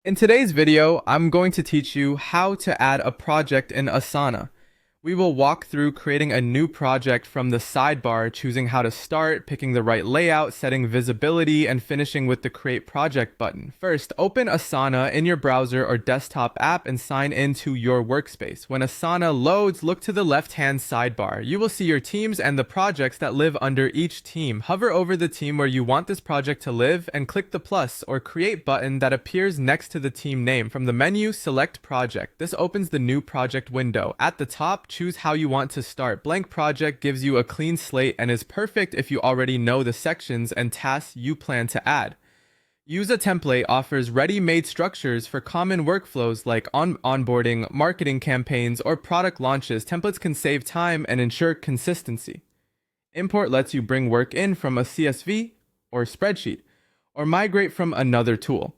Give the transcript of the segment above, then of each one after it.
In today's video, I'm going to teach you how to add a project in Asana. We will walk through creating a new project from the sidebar, choosing how to start, picking the right layout, setting visibility, and finishing with the Create Project button. First, open Asana in your browser or desktop app and sign into your workspace. When Asana loads, look to the left-hand sidebar. You will see your teams and the projects that live under each team. Hover over the team where you want this project to live and click the plus or create button that appears next to the team name. From the menu, select project. This opens the new project window. At the top, choose how you want to start. Blank project gives you a clean slate and is perfect if you already know the sections and tasks you plan to add. Use a template offers ready-made structures for common workflows like onboarding, marketing campaigns, or product launches. Templates can save time and ensure consistency. Import lets you bring work in from a CSV or spreadsheet, or migrate from another tool.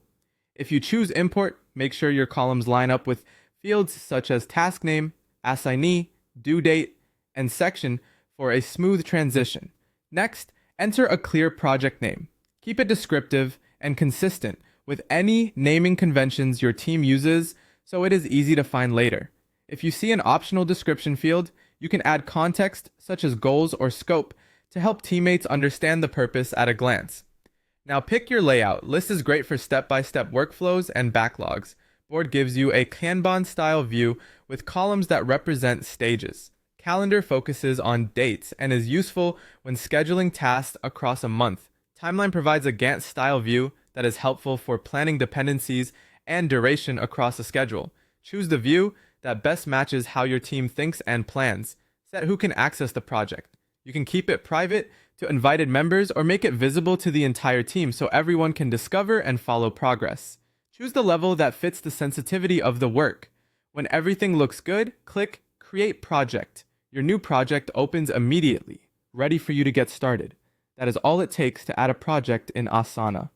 If you choose import, make sure your columns line up with fields such as task name, assignee, due date, and section for a smooth transition. Next, enter a clear project name. Keep it descriptive and consistent with any naming conventions your team uses so it is easy to find later. If you see an optional description field, you can add context such as goals or scope to help teammates understand the purpose at a glance. Now pick your layout. List is great for step-by-step workflows and backlogs. Board gives you a Kanban-style view with columns that represent stages. Calendar focuses on dates and is useful when scheduling tasks across a month. Timeline provides a Gantt-style view that is helpful for planning dependencies and duration across a schedule. Choose the view that best matches how your team thinks and plans. Set who can access the project. You can keep it private to invited members or make it visible to the entire team so everyone can discover and follow progress. Choose the level that fits the sensitivity of the work. When everything looks good, click Create Project. Your new project opens immediately, ready for you to get started. That is all it takes to add a project in Asana.